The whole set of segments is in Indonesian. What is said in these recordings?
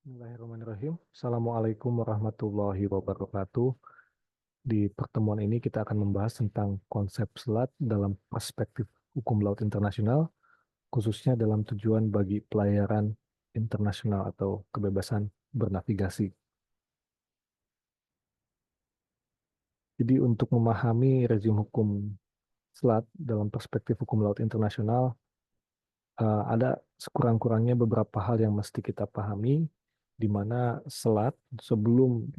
Bismillahirrahmanirrahim. Assalamualaikum warahmatullahi wabarakatuh. Di pertemuan ini kita akan membahas tentang konsep selat dalam perspektif hukum laut internasional, khususnya dalam tujuan bagi pelayaran internasional atau kebebasan bernavigasi. Jadi untuk memahami rezim hukum selat dalam perspektif hukum laut internasional, ada sekurang-kurangnya beberapa hal yang mesti kita pahami, di mana selat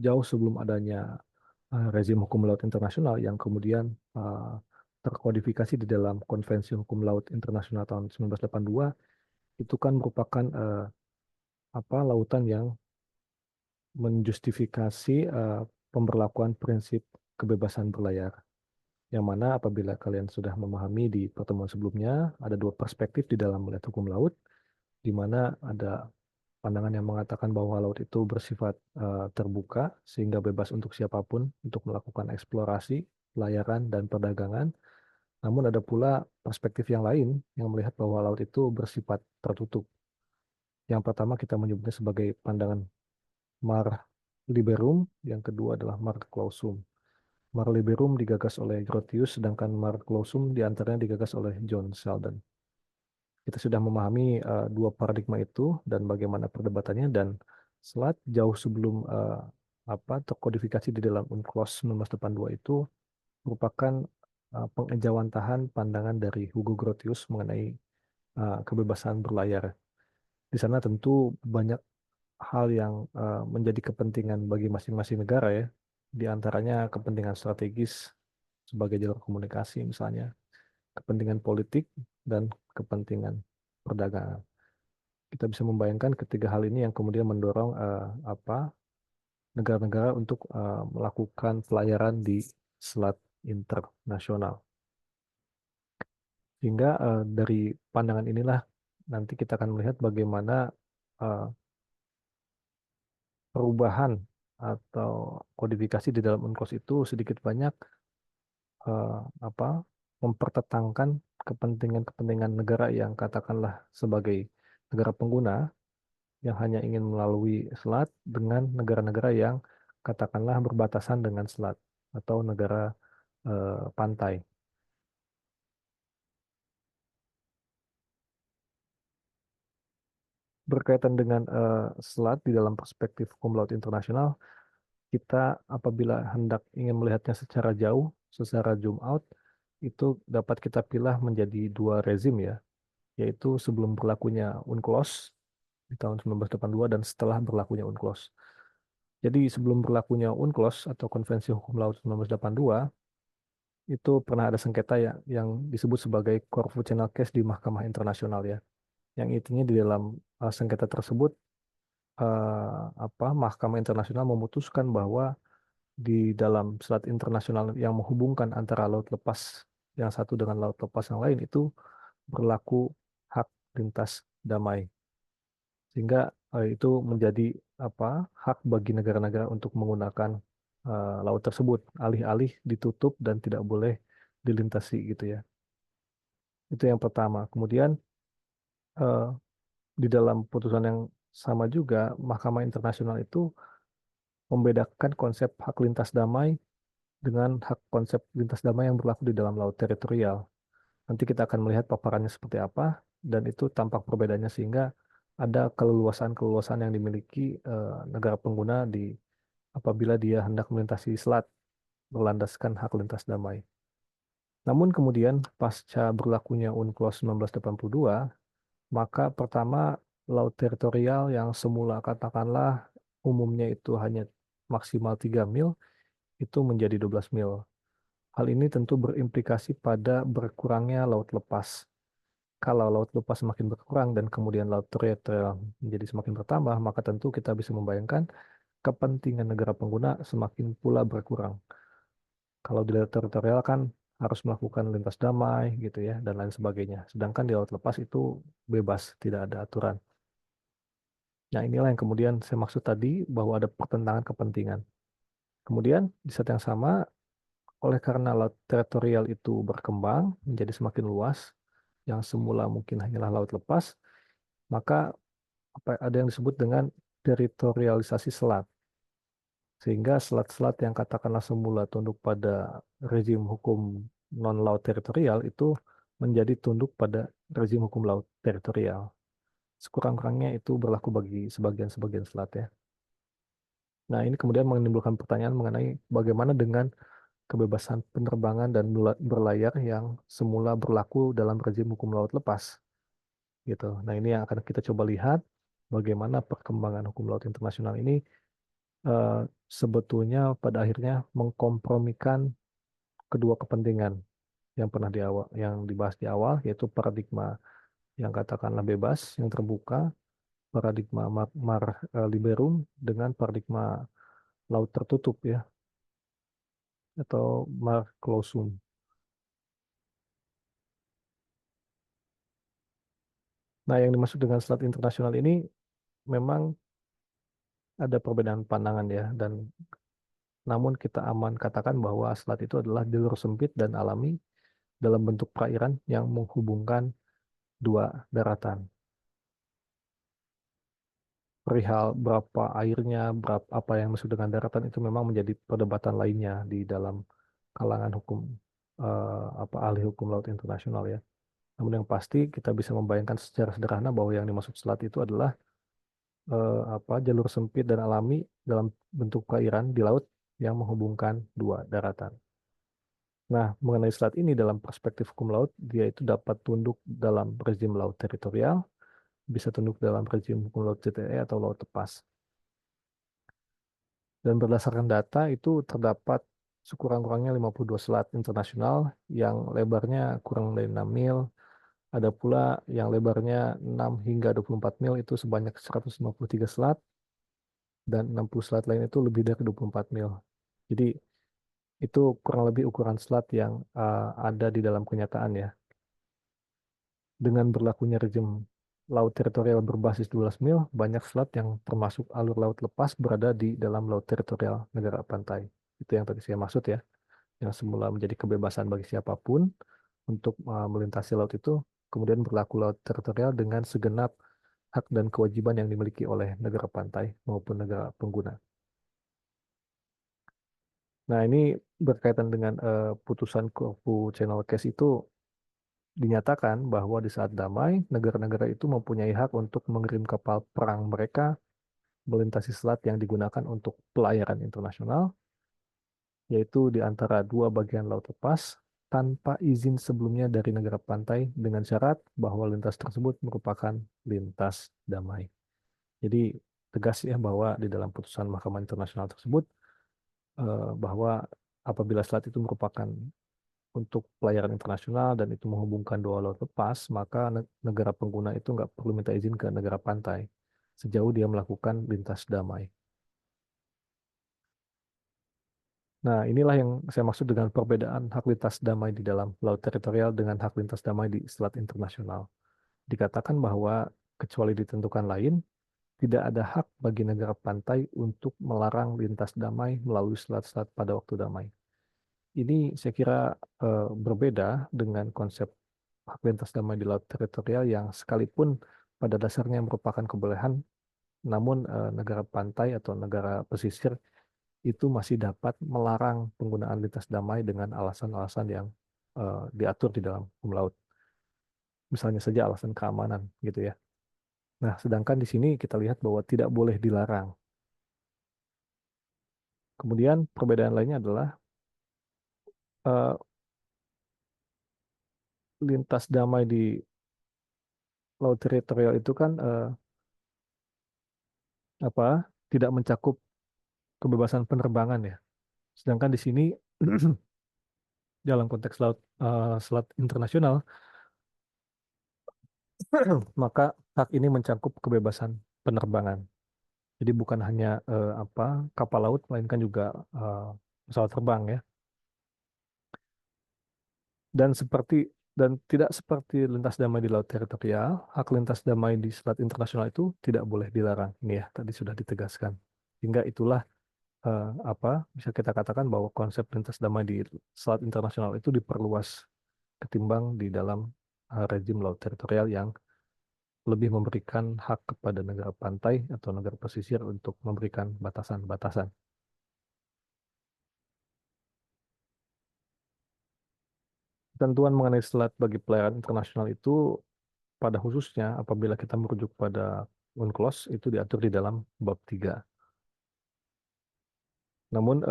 jauh sebelum adanya rezim hukum laut internasional yang kemudian uh, terkodifikasi di dalam Konvensi Hukum Laut Internasional tahun 1982 itu kan merupakan lautan yang menjustifikasi pemberlakuan prinsip kebebasan berlayar. Yang mana apabila kalian sudah memahami di pertemuan sebelumnya, ada dua perspektif di dalam melihat hukum laut, di mana ada pandangan yang mengatakan bahwa laut itu bersifat terbuka sehingga bebas untuk siapapun untuk melakukan eksplorasi, pelayaran, dan perdagangan. Namun ada pula perspektif yang lain yang melihat bahwa laut itu bersifat tertutup. Yang pertama kita menyebutnya sebagai pandangan mar liberum, yang kedua adalah mar clausum. Mar liberum digagas oleh Grotius, sedangkan mar clausum diantaranya digagas oleh John Sheldon. Kita sudah memahami dua paradigma itu dan bagaimana perdebatannya, dan selat jauh sebelum terkodifikasi di dalam UNCLOS 1982 itu merupakan pengejawantahan pandangan dari Hugo Grotius mengenai kebebasan berlayar. Di sana tentu banyak hal yang menjadi kepentingan bagi masing-masing negara ya, di antaranya kepentingan strategis sebagai jalur komunikasi misalnya, kepentingan politik, dan kepentingan perdagangan. Kita bisa membayangkan ketiga hal ini yang kemudian mendorong negara-negara untuk melakukan pelayaran di selat internasional. Sehingga dari pandangan inilah nanti kita akan melihat bagaimana eh, perubahan atau kodifikasi di dalam UNCLOS itu sedikit banyak eh, apa mempertentangkan kepentingan-kepentingan negara yang katakanlah sebagai negara pengguna yang hanya ingin melalui selat dengan negara-negara yang katakanlah berbatasan dengan selat atau negara pantai. Berkaitan dengan selat di dalam perspektif hukum laut internasional, kita apabila hendak ingin melihatnya secara jauh, secara zoom out, itu dapat kita pilih menjadi dua rezim ya, yaitu sebelum berlakunya UNCLOS di tahun 1982 dan setelah berlakunya UNCLOS. Jadi sebelum berlakunya UNCLOS atau Konvensi Hukum Laut 1982, itu pernah ada sengketa ya, yang disebut sebagai Corfu Channel Case di Mahkamah Internasional ya. Yang intinya di dalam sengketa tersebut Mahkamah Internasional memutuskan bahwa di dalam selat internasional yang menghubungkan antara laut lepas yang satu dengan laut lepas yang lain itu berlaku hak lintas damai, sehingga itu menjadi apa hak bagi negara-negara untuk menggunakan laut tersebut, alih-alih ditutup dan tidak boleh dilintasi gitu ya. Itu yang pertama. Kemudian eh, di dalam putusan yang sama juga Mahkamah Internasional itu membedakan konsep hak lintas damai dengan hak konsep lintas damai yang berlaku di dalam laut teritorial. Nanti kita akan melihat paparannya seperti apa, dan itu tampak perbedaannya sehingga ada keleluasan-keleluasan yang dimiliki negara pengguna apabila dia hendak melintasi selat berlandaskan hak lintas damai. Namun kemudian pasca berlakunya UNCLOS 1982, maka pertama laut teritorial yang semula katakanlah umumnya itu hanya maksimal 3 mil, itu menjadi 12 mil. Hal ini tentu berimplikasi pada berkurangnya laut lepas. Kalau laut lepas semakin berkurang dan kemudian laut teritorial menjadi semakin bertambah, maka tentu kita bisa membayangkan kepentingan negara pengguna semakin pula berkurang. Kalau di laut teritorial kan harus melakukan lintas damai gitu ya dan lain sebagainya. Sedangkan di laut lepas itu bebas, tidak ada aturan. Nah, inilah yang kemudian saya maksud tadi bahwa ada pertentangan kepentingan. Kemudian di saat yang sama, oleh karena laut teritorial itu berkembang menjadi semakin luas, yang semula mungkin hanyalah laut lepas, maka ada yang disebut dengan teritorialisasi selat. Sehingga selat-selat yang katakanlah semula tunduk pada rezim hukum non-laut teritorial itu menjadi tunduk pada rezim hukum laut teritorial. Sekurang-kurangnya itu berlaku bagi sebagian-sebagian selat ya. Nah, ini kemudian menimbulkan pertanyaan mengenai bagaimana dengan kebebasan penerbangan dan berlayar yang semula berlaku dalam rezim hukum laut lepas gitu. Nah, ini yang akan kita coba lihat bagaimana perkembangan hukum laut internasional ini eh, sebetulnya pada akhirnya mengkompromikan kedua kepentingan yang pernah yang dibahas di awal, yaitu paradigma yang katakanlah bebas, yang terbuka, paradigma mar liberum dengan paradigma laut tertutup ya, atau mar clausum. Nah, yang dimaksud dengan selat internasional ini memang ada perbedaan pandangan ya, dan namun kita aman katakan bahwa selat itu adalah jalur sempit dan alami dalam bentuk perairan yang menghubungkan dua daratan. Perihal berapa airnya, berapa apa yang masuk dengan daratan itu memang menjadi perdebatan lainnya di dalam kalangan hukum apa ahli hukum laut internasional ya. Namun yang pasti kita bisa membayangkan secara sederhana bahwa yang dimaksud selat itu adalah apa jalur sempit dan alami dalam bentuk perairan di laut yang menghubungkan dua daratan. Nah, mengenai selat ini dalam perspektif hukum laut, dia itu dapat tunduk dalam rezim laut teritorial, bisa tunduk dalam rezim hukum laut JTE atau laut lepas. Dan berdasarkan data itu terdapat sekurang-kurangnya 52 selat internasional yang lebarnya kurang dari 6 mil. Ada pula yang lebarnya 6 hingga 24 mil itu sebanyak 153 selat dan 60 selat lain itu lebih dari 24 mil. Jadi itu kurang lebih ukuran selat yang ada di dalam kenyataan ya. Dengan berlakunya rezim laut teritorial berbasis 12 mil, banyak selat yang termasuk alur laut lepas berada di dalam laut teritorial negara pantai. Itu yang tadi saya maksud ya, yang semula menjadi kebebasan bagi siapapun untuk melintasi laut itu, kemudian berlaku laut teritorial dengan segenap hak dan kewajiban yang dimiliki oleh negara pantai maupun negara pengguna. Nah, ini berkaitan dengan putusan Corfu Channel Case itu dinyatakan bahwa di saat damai, negara-negara itu mempunyai hak untuk mengirim kapal perang mereka melintasi selat yang digunakan untuk pelayaran internasional, yaitu di antara dua bagian laut lepas, tanpa izin sebelumnya dari negara pantai dengan syarat bahwa lintas tersebut merupakan lintas damai. Jadi tegas ya bahwa di dalam putusan Mahkamah Internasional tersebut bahwa apabila selat itu merupakan untuk pelayaran internasional dan itu menghubungkan dua laut lepas, maka negara pengguna itu nggak perlu minta izin ke negara pantai sejauh dia melakukan lintas damai. Nah, inilah yang saya maksud dengan perbedaan hak lintas damai di dalam laut teritorial dengan hak lintas damai di selat internasional. Dikatakan bahwa kecuali ditentukan lain, tidak ada hak bagi negara pantai untuk melarang lintas damai melalui selat-selat pada waktu damai. Ini saya kira berbeda dengan konsep hak lintas damai di laut teritorial yang sekalipun pada dasarnya merupakan kebolehan, namun negara pantai atau negara pesisir itu masih dapat melarang penggunaan lintas damai dengan alasan-alasan yang diatur di dalam hukum laut. Misalnya saja alasan keamanan gitu ya. Nah, sedangkan di sini kita lihat bahwa tidak boleh dilarang. Kemudian perbedaan lainnya adalah eh, lintas damai di laut teritorial itu kan apa tidak mencakup kebebasan penerbangan ya. Sedangkan di sini dalam konteks selat internasional, maka hak ini mencakup kebebasan penerbangan. Jadi bukan hanya apa kapal laut, melainkan juga eh, pesawat terbang ya. Dan seperti dan tidak seperti lintas damai di laut teritorial, hak lintas damai di selat internasional itu tidak boleh dilarang. Ini ya tadi sudah ditegaskan. Hingga itulah apa bisa kita katakan bahwa konsep lintas damai di selat internasional itu diperluas ketimbang di dalam rezim laut teritorial yang lebih memberikan hak kepada negara pantai atau negara pesisir untuk memberikan batasan-batasan. Ketentuan mengenai selat bagi pelayaran internasional itu pada khususnya apabila kita merujuk pada UNCLOS itu diatur di dalam bab 3. Namun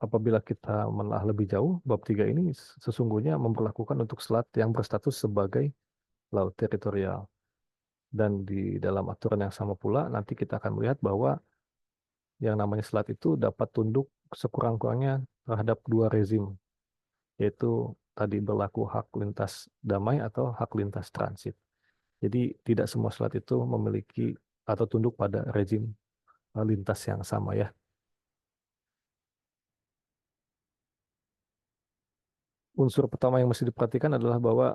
apabila kita menelaah lebih jauh, bab 3 ini sesungguhnya memperlakukan untuk selat yang berstatus sebagai laut teritorial. Dan di dalam aturan yang sama pula nanti kita akan melihat bahwa yang namanya selat itu dapat tunduk sekurang-kurangnya terhadap dua rezim, yaitu tadi berlaku hak lintas damai atau hak lintas transit. Jadi tidak semua selat itu memiliki atau tunduk pada rezim lintas yang sama ya. Unsur pertama yang mesti diperhatikan adalah bahwa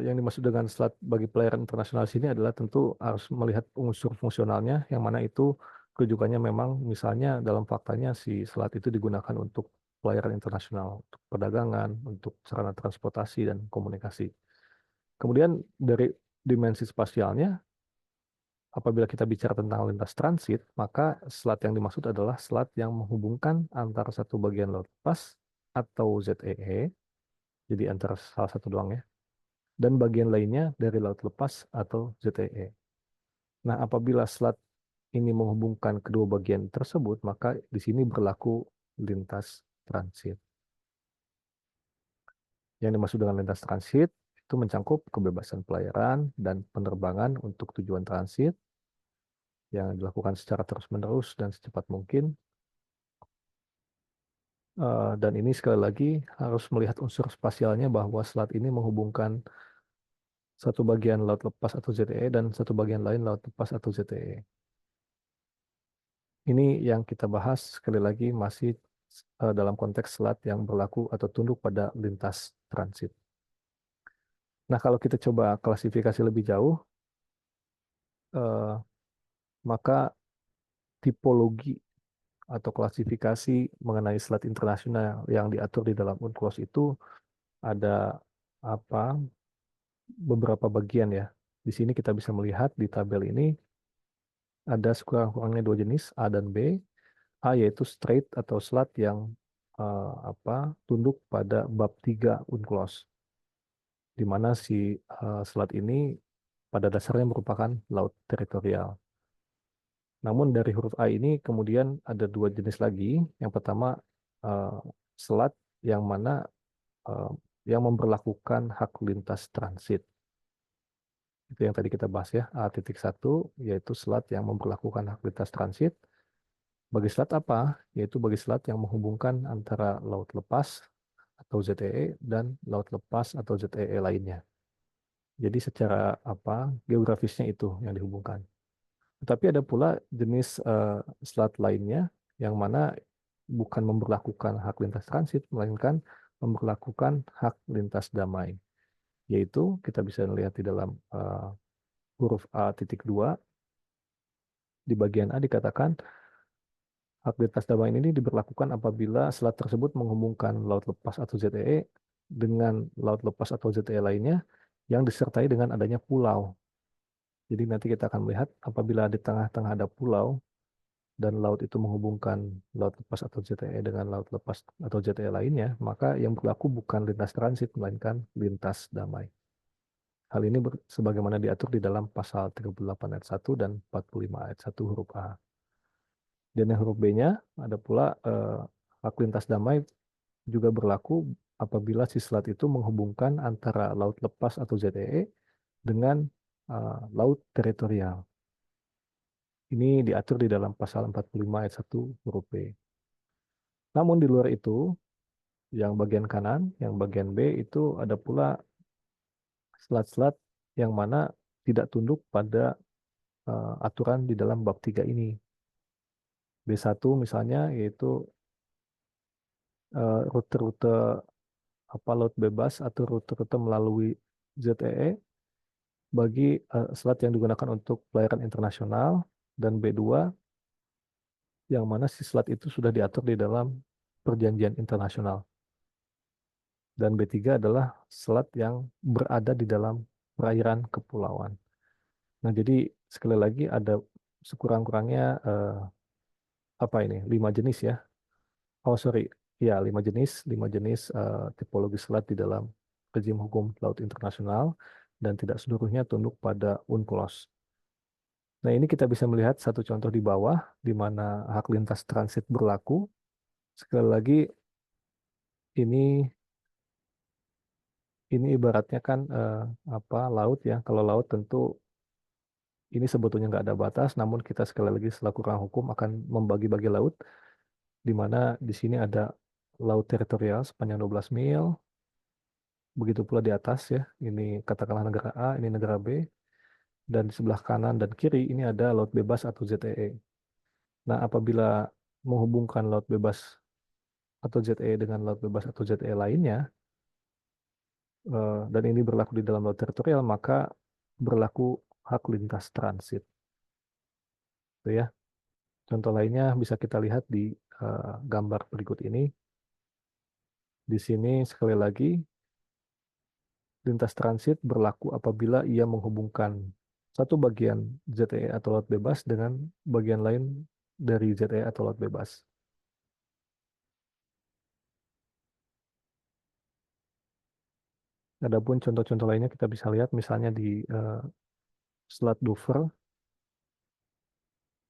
yang dimaksud dengan selat bagi pelayaran internasional sini adalah tentu harus melihat unsur fungsionalnya, yang mana itu rujukannya memang misalnya dalam faktanya si selat itu digunakan untuk pelayaran internasional, untuk perdagangan, untuk sarana transportasi dan komunikasi. Kemudian dari dimensi spasialnya, apabila kita bicara tentang lintas transit, maka selat yang dimaksud adalah selat yang menghubungkan antara satu bagian laut lepas atau ZEE, jadi antara salah satu doang ya, dan bagian lainnya dari laut lepas atau ZEE. Nah, apabila selat ini menghubungkan kedua bagian tersebut, maka di sini berlaku lintas transit. Yang dimaksud dengan lintas transit itu mencakup kebebasan pelayaran dan penerbangan untuk tujuan transit yang dilakukan secara terus-menerus dan secepat mungkin. Dan ini sekali lagi harus melihat unsur spasialnya bahwa selat ini menghubungkan satu bagian laut lepas atau ZEE dan satu bagian lain laut lepas atau ZEE. Ini yang kita bahas sekali lagi masih dalam konteks selat yang berlaku atau tunduk pada lintas transit. Nah, kalau kita coba klasifikasi lebih jauh, eh, maka tipologi atau klasifikasi mengenai selat internasional yang diatur di dalam UNCLOS itu ada apa beberapa bagian ya. Di sini kita bisa melihat di tabel ini ada sekurang-kurangnya dua jenis, A dan B. A yaitu straight atau selat yang tunduk pada bab 3 UNCLOS, di mana si selat ini pada dasarnya merupakan laut teritorial. Namun dari huruf A ini kemudian ada dua jenis lagi. Yang pertama eh, selat yang mana eh, yang memberlakukan hak lintas transit. Itu yang tadi kita bahas ya, A.1 yaitu selat yang memberlakukan hak lintas transit. Bagi selat apa? Yaitu bagi selat yang menghubungkan antara laut lepas atau ZEE dan laut lepas atau ZEE lainnya. Jadi secara geografisnya itu yang dihubungkan. Tetapi ada pula jenis selat lainnya yang mana bukan memberlakukan hak lintas transit, melainkan memberlakukan hak lintas damai. Yaitu kita bisa lihat di dalam huruf A.2, di bagian A dikatakan hak lintas damai ini diberlakukan apabila selat tersebut menghubungkan laut lepas atau ZEE dengan laut lepas atau ZEE lainnya yang disertai dengan adanya pulau. Jadi nanti kita akan melihat apabila di tengah-tengah ada pulau dan laut itu menghubungkan laut lepas atau ZTE dengan laut lepas atau ZTE lainnya, maka yang berlaku bukan lintas transit, melainkan lintas damai. Hal ini sebagaimana diatur di dalam pasal 38 ayat 1 dan 45 ayat 1 huruf A. Dan yang huruf B-nya ada pula hak lintas damai juga berlaku apabila si selat itu menghubungkan antara laut lepas atau ZTE dengan laut teritorial. Ini diatur di dalam pasal 45 ayat 1 huruf B. Namun di luar itu, yang bagian kanan, yang bagian B itu ada pula selat-selat yang mana tidak tunduk pada aturan di dalam bab 3 ini. B1 misalnya yaitu rute-rute laut bebas atau rute-rute melalui ZEE bagi selat yang digunakan untuk pelayaran internasional, dan B2 yang mana si selat itu sudah diatur di dalam perjanjian internasional. Dan B3 adalah selat yang berada di dalam perairan kepulauan. Nah, jadi sekali lagi ada sekurang-kurangnya apa ini? 5 jenis ya. Oh, sorry. Ya, 5 jenis tipologi selat di dalam rezim hukum laut internasional dan tidak seluruhnya tunduk pada UNCLOS. Nah, ini kita bisa melihat satu contoh di bawah di mana hak lintas transit berlaku. Sekali lagi, ini ini ibaratnya kan apa laut ya. Kalau laut tentu ini sebetulnya nggak ada batas, namun kita sekali lagi selaku orang hukum akan membagi-bagi laut, di mana di sini ada laut teritorial sepanjang 12 mil, begitu pula di atas ya, ini katakanlah negara A, ini negara B, dan di sebelah kanan dan kiri ini ada laut bebas atau ZEE. Nah, apabila menghubungkan laut bebas atau ZEE dengan laut bebas atau ZEE lainnya, dan ini berlaku di dalam laut teritorial, maka berlaku hak lintas transit. Gitu ya. Contoh lainnya bisa kita lihat di gambar berikut ini. Di sini sekali lagi lintas transit berlaku apabila ia menghubungkan satu bagian ZEE atau laut bebas dengan bagian lain dari ZEE atau laut bebas. Adapun contoh-contoh lainnya kita bisa lihat misalnya di Selat Dover,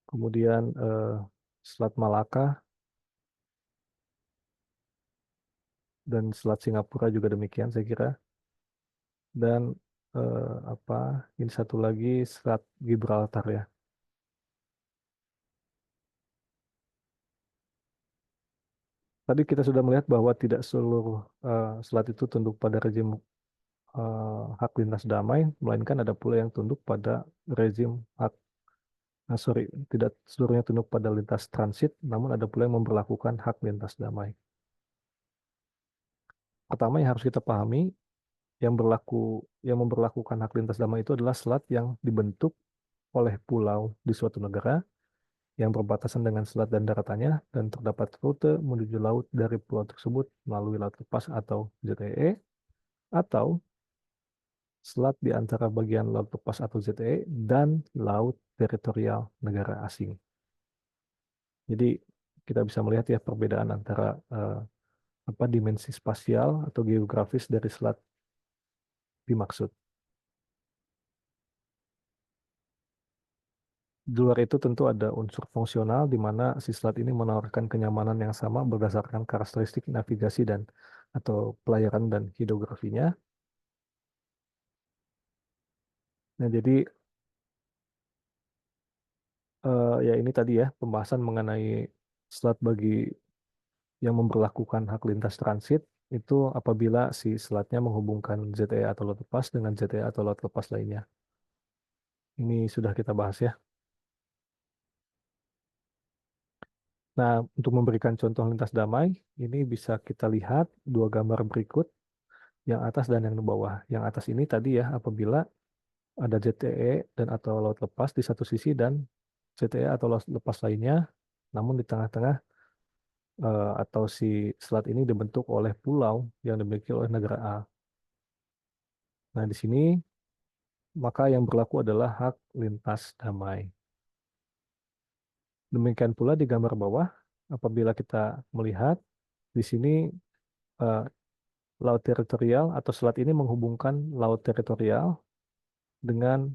kemudian Selat Malaka, dan Selat Singapura juga demikian saya kira. Dan apa ini satu lagi Selat Gibraltar ya. Tadi kita sudah melihat bahwa tidak seluruh selat itu tunduk pada rezim hak lintas damai, melainkan ada pula yang tunduk pada rezim hak, sorry, tidak seluruhnya tunduk pada lintas transit, namun ada pula yang memperlakukan hak lintas damai. Pertama yang harus kita pahami, yang memperlakukan hak lintas damai itu adalah selat yang dibentuk oleh pulau di suatu negara yang berbatasan dengan selat dan daratannya dan terdapat rute menuju laut dari pulau tersebut melalui laut lepas atau ZEE atau selat di antara bagian laut lepas atau ZEE dan laut teritorial negara asing. Jadi kita bisa melihat ya perbedaan antara apa dimensi spasial atau geografis dari selat dimaksud. Di luar itu tentu ada unsur fungsional di mana si selat ini menawarkan kenyamanan yang sama berdasarkan karakteristik navigasi dan atau pelayaran dan hidrografinya. Nah, jadi ya ini tadi ya pembahasan mengenai selat bagi yang memperlakukan hak lintas transit itu apabila si selatnya menghubungkan ZEE atau laut lepas dengan ZEE atau laut lepas lainnya. Ini sudah kita bahas ya. Nah, untuk memberikan contoh lintas damai, ini bisa kita lihat dua gambar berikut, yang atas dan yang di bawah. Yang atas ini tadi ya, apabila ada ZTE dan atau laut lepas di satu sisi dan ZTE atau laut lepas lainnya, namun di tengah-tengah atau si selat ini dibentuk oleh pulau yang dimiliki oleh negara A. Nah, di sini maka yang berlaku adalah hak lintas damai. Demikian pula di gambar bawah, apabila kita melihat di sini eh, laut teritorial atau selat ini menghubungkan laut teritorial dengan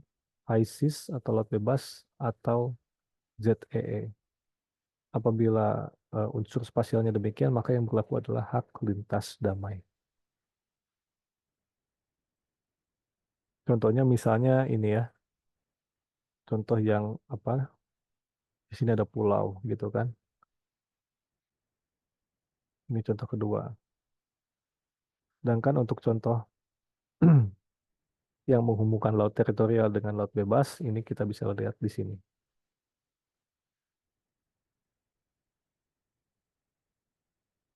ISIS atau laut bebas atau ZEE. Apabila unsur spasialnya demikian, maka yang berlaku adalah hak lintas damai. Contohnya misalnya ini ya, contoh yang apa? Di sini ada pulau gitu kan. Ini contoh kedua. Sedangkan untuk contoh yang menghubungkan laut teritorial dengan laut bebas, ini kita bisa lihat di sini.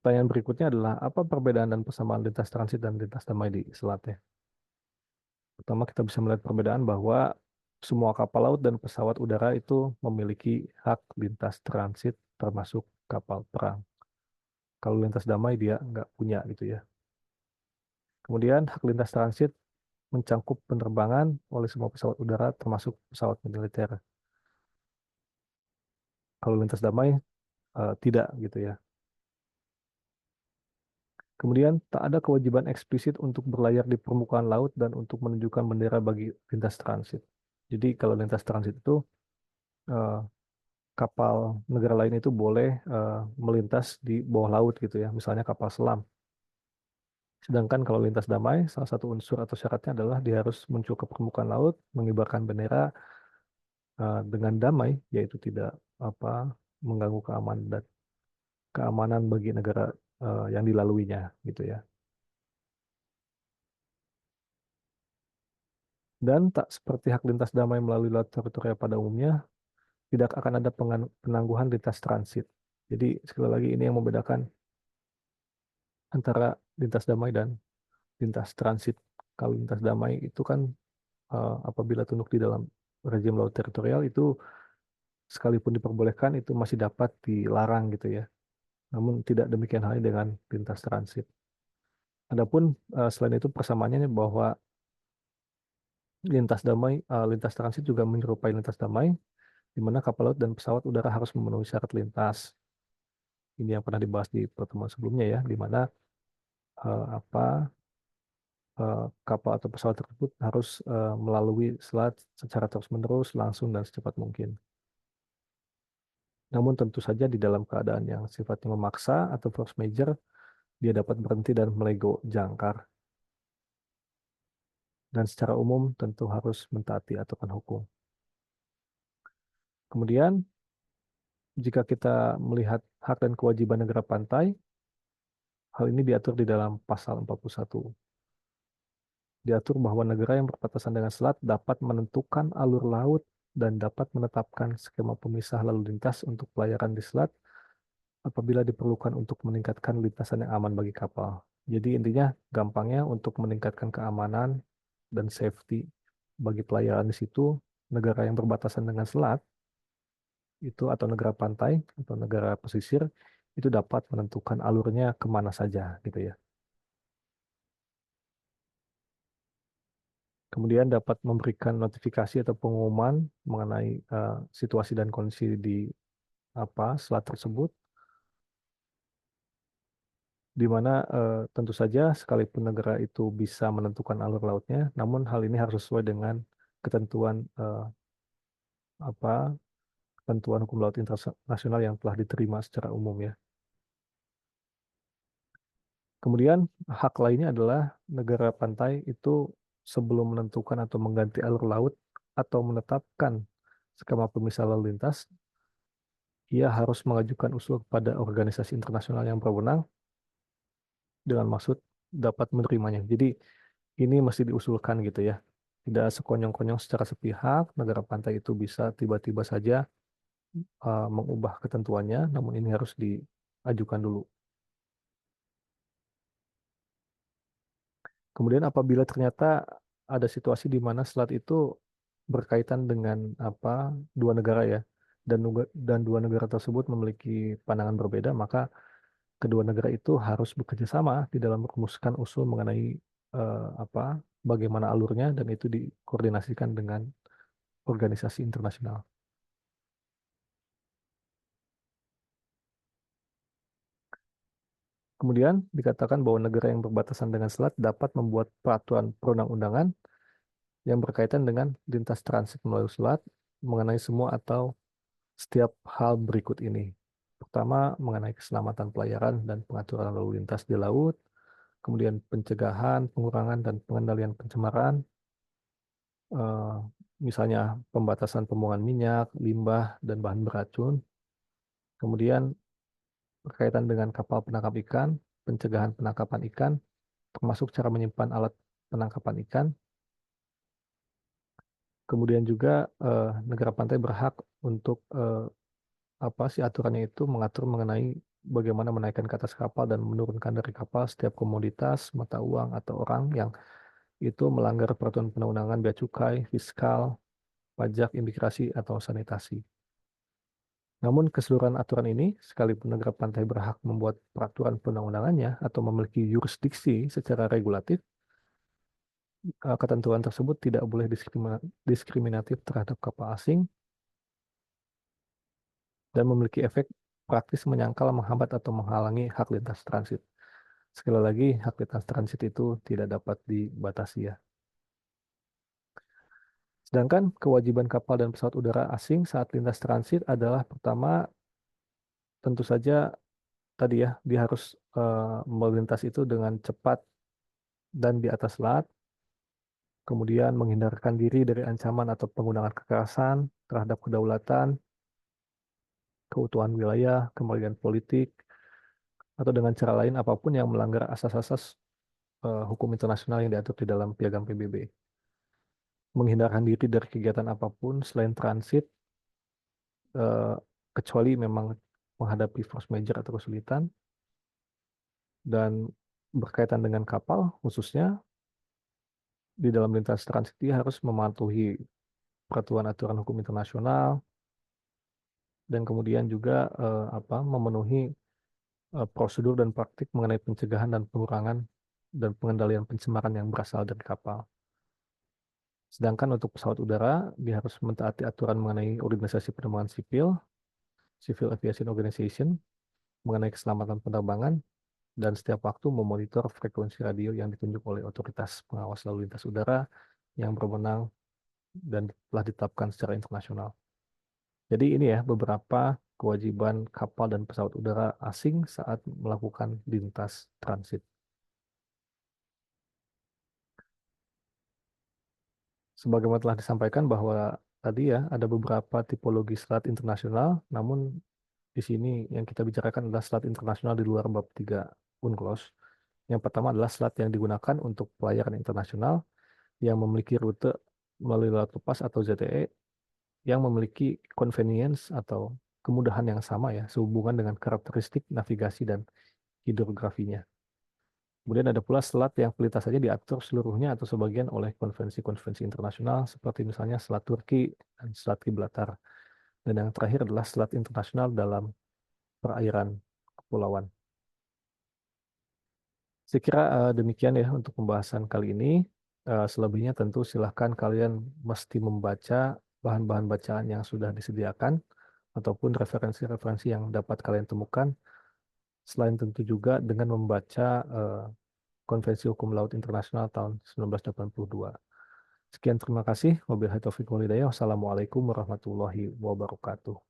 Pertanyaan berikutnya adalah apa perbedaan dan persamaan lintas transit dan lintas damai di selat ya? Pertama kita bisa melihat perbedaan bahwa semua kapal laut dan pesawat udara itu memiliki hak lintas transit termasuk kapal perang. Kalau lintas damai dia nggak punya gitu ya. Kemudian hak lintas transit mencangkup penerbangan oleh semua pesawat udara termasuk pesawat militer. Kalau lintas damai tidak gitu ya. Kemudian tak ada kewajiban eksplisit untuk berlayar di permukaan laut dan untuk menunjukkan bendera bagi lintas transit. Jadi kalau lintas transit itu eh, kapal negara lain itu boleh melintas di bawah laut gitu ya, misalnya kapal selam. Sedangkan kalau lintas damai, salah satu unsur atau syaratnya adalah dia harus muncul ke permukaan laut, mengibarkan bendera dengan damai, yaitu tidak apa mengganggu keamanan bagi negara yang dilaluinya gitu ya. Dan tak seperti hak lintas damai melalui laut teritorial pada umumnya, tidak akan ada penangguhan lintas transit. Jadi sekali lagi ini yang membedakan antara lintas damai dan lintas transit. Kalau lintas damai itu kan apabila tunduk di dalam rezim laut teritorial itu sekalipun diperbolehkan itu masih dapat dilarang gitu ya. Namun tidak demikian halnya dengan lintas transit. Adapun selain itu persamaannya bahwa lintas transit juga menyerupai lintas damai, di mana kapal laut dan pesawat udara harus memenuhi syarat lintas. Ini yang pernah dibahas di pertemuan sebelumnya ya, di mana apa kapal atau pesawat tersebut harus melalui selat secara terus-menerus, langsung dan secepat mungkin. Namun tentu saja di dalam keadaan yang sifatnya memaksa atau force major, dia dapat berhenti dan melego jangkar. Dan secara umum tentu harus mentaati aturan hukum. Kemudian, jika kita melihat hak dan kewajiban negara pantai, hal ini diatur di dalam pasal 41. Diatur bahwa negara yang berbatasan dengan selat dapat menentukan alur laut dan dapat menetapkan skema pemisah lalu lintas untuk pelayaran di selat apabila diperlukan untuk meningkatkan lintasan yang aman bagi kapal. Jadi intinya gampangnya untuk meningkatkan keamanan dan safety bagi pelayaran di situ, negara yang berbatasan dengan selat itu atau negara pantai atau negara pesisir itu dapat menentukan alurnya kemana saja gitu ya. Kemudian dapat memberikan notifikasi atau pengumuman mengenai situasi dan kondisi di selat tersebut, di mana tentu saja sekalipun negara itu bisa menentukan alur lautnya, namun hal ini harus sesuai dengan ketentuan apa ketentuan hukum laut internasional yang telah diterima secara umum ya. Kemudian hak lainnya adalah negara pantai itu sebelum menentukan atau mengganti alur laut atau menetapkan skema pemisah lalu lintas, ia harus mengajukan usul kepada organisasi internasional yang berwenang dengan maksud dapat menerimanya. Jadi ini mesti diusulkan gitu ya. Tidak sekonyong-konyong secara sepihak, negara pantai itu bisa tiba-tiba saja mengubah ketentuannya, namun ini harus diajukan dulu. Kemudian apabila ternyata ada situasi di mana selat itu berkaitan dengan dua negara ya, dan dua negara tersebut memiliki pandangan berbeda, maka kedua negara itu harus bekerja sama di dalam merumuskan usul mengenai apa bagaimana alurnya dan itu dikoordinasikan dengan organisasi internasional. Kemudian dikatakan bahwa negara yang berbatasan dengan selat dapat membuat peraturan perundang-undangan yang berkaitan dengan lintas transit melalui selat mengenai semua atau setiap hal berikut ini. Pertama, mengenai keselamatan pelayaran dan pengaturan lalu lintas di laut, kemudian pencegahan, pengurangan, dan pengendalian pencemaran, eh, misalnya pembatasan pembuangan minyak, limbah, dan bahan beracun, kemudian berkaitan dengan kapal penangkap ikan, pencegahan penangkapan ikan, termasuk cara menyimpan alat penangkapan ikan, kemudian juga negara pantai berhak untuk aturannya itu mengatur mengenai bagaimana menaikkan ke atas kapal dan menurunkan dari kapal setiap komoditas, mata uang, atau orang yang itu melanggar peraturan perundang-undangan bea cukai, fiskal, pajak, imigrasi, atau sanitasi. Namun keseluruhan aturan ini, sekalipun negara pantai berhak membuat peraturan perundang-undangannya atau memiliki yurisdiksi secara regulatif, ketentuan tersebut tidak boleh diskriminatif terhadap kapal asing dan memiliki efek praktis menyangkal, menghambat, atau menghalangi hak lintas transit. Sekali lagi, hak lintas transit itu tidak dapat dibatasi ya. Sedangkan kewajiban kapal dan pesawat udara asing saat lintas transit adalah pertama, tentu saja tadi ya, dia harus melintas itu dengan cepat dan di atas laut, kemudian menghindarkan diri dari ancaman atau penggunaan kekerasan terhadap kedaulatan, keutuhan wilayah, kemerdekaan politik, atau dengan cara lain apapun yang melanggar asas-asas hukum internasional yang diatur di dalam Piagam PBB. Menghindarkan diri dari kegiatan apapun selain transit, eh, kecuali memang menghadapi force major atau kesulitan, dan berkaitan dengan kapal khususnya di dalam lintas transit dia harus mematuhi peraturan aturan hukum internasional dan kemudian juga memenuhi prosedur dan praktik mengenai pencegahan dan pengurangan dan pengendalian pencemaran yang berasal dari kapal. Sedangkan untuk pesawat udara, dia harus mentaati aturan mengenai organisasi penerbangan sipil, Civil Aviation Organization, mengenai keselamatan penerbangan, dan setiap waktu memonitor frekuensi radio yang ditunjuk oleh otoritas pengawas lalu lintas udara yang berwenang dan telah ditetapkan secara internasional. Jadi ini ya beberapa kewajiban kapal dan pesawat udara asing saat melakukan lintas transit. Sebagaimana telah disampaikan bahwa tadi ya ada beberapa tipologi selat internasional, namun di sini yang kita bicarakan adalah selat internasional di luar bab 3 UNCLOS. Yang pertama adalah selat yang digunakan untuk pelayaran internasional yang memiliki rute melalui laut lepas atau ZTE yang memiliki convenience atau kemudahan yang sama ya sehubungan dengan karakteristik navigasi dan hidrografinya. Kemudian ada pula selat yang pelintasannya diatur seluruhnya atau sebagian oleh konvensi-konvensi internasional seperti misalnya Selat Turki dan Selat Gibraltar. Dan yang terakhir adalah selat internasional dalam perairan kepulauan. Saya kira demikian ya untuk pembahasan kali ini. Selebihnya tentu silahkan kalian mesti membaca bahan-bahan bacaan yang sudah disediakan ataupun referensi-referensi yang dapat kalian temukan. Selain tentu juga dengan membaca Konvensi Hukum Laut Internasional tahun 1982. Sekian terima kasih. Wabillahi taufiq walhidayah. Wassalamualaikum warahmatullahi wabarakatuh.